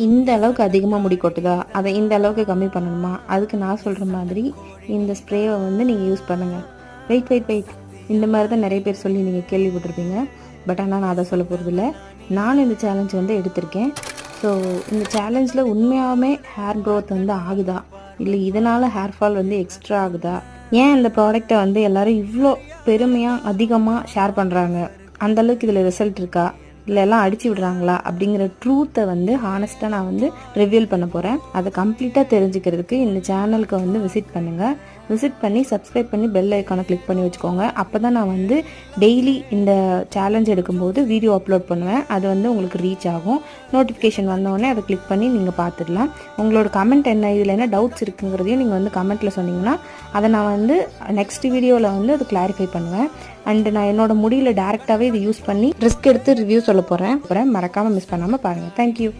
இந்த அளவுக்கு அதிகமாக முடி கொட்டுதா, அதை இந்த அளவுக்கு கம்மி பண்ணணுமா, அதுக்கு நான் சொல்கிற மாதிரி இந்த ஸ்ப்ரேவை வந்து நீங்கள் யூஸ் பண்ணுங்கள். வெயிட் இந்த மாதிரி தான் நிறைய பேர் சொல்லி நீங்கள் கேள்விப்பட்டிருப்பீங்க. பட் ஆனால் நான் அதை சொல்ல போகிறதில்ல. நானும் இந்த சேலஞ்ச் வந்து எடுத்திருக்கேன். ஸோ இந்த சேலஞ்சில் உண்மையாகவே ஹேர் க்ரோத் வந்து ஆகுதா, இல்லை இதனால் ஹேர் ஃபால் வந்து எக்ஸ்ட்ரா ஆகுதா, ஏன் இந்த ப்ராடக்டை வந்து எல்லோரும் இவ்வளோ பெருமையாக அதிகமாக ஷேர் பண்ணுறாங்க, அந்தளவுக்கு இதில் ரிசல்ட் இருக்கா, இல்லை எல்லாம் அடிச்சு விடுறாங்களா அப்படிங்கிற ட்ரூத்தை வந்து ஹானஸ்ட்டாக நான் வந்து ரிவீல் பண்ண போகிறேன். அதை கம்ப்ளீட்டாக தெரிஞ்சுக்கிறதுக்கு இந்த சேனலுக்கு வந்து விசிட் பண்ணுங்கள். விசிட் பண்ணி சப்ஸ்கிரைப் பண்ணி பெல் ஐக்கானை கிளிக் பண்ணி வச்சுக்கோங்க. அப்போ தான் நான் வந்து டெய்லி இந்த சேலஞ்ச் எடுக்கும்போது வீடியோ அப்லோட் பண்ணுவேன். அது வந்து உங்களுக்கு ரீச் ஆகும். நோட்டிஃபிகேஷன் வந்தோடனே அதை கிளிக் பண்ணி நீங்கள் பார்த்துடலாம். உங்களோட கமெண்ட் என்ன, இதில் என்ன டவுட்ஸ் இருக்குங்கிறதையும் நீங்கள் வந்து கமெண்ட்டில் சொன்னீங்கன்னா அதை நான் வந்து நெக்ஸ்ட் வீடியோவில் வந்து அது கிளாரிஃபை பண்ணுவேன். அண்டு நான் என்னோட முடியில் டேரெக்டாகவே இது யூஸ் பண்ணி ரிஸ்க் எடுத்து ரிவ்யூ சொல்ல போகிறேன். மறக்காமல் மிஸ் பண்ணாமல் பாருங்கள். தேங்க்யூ.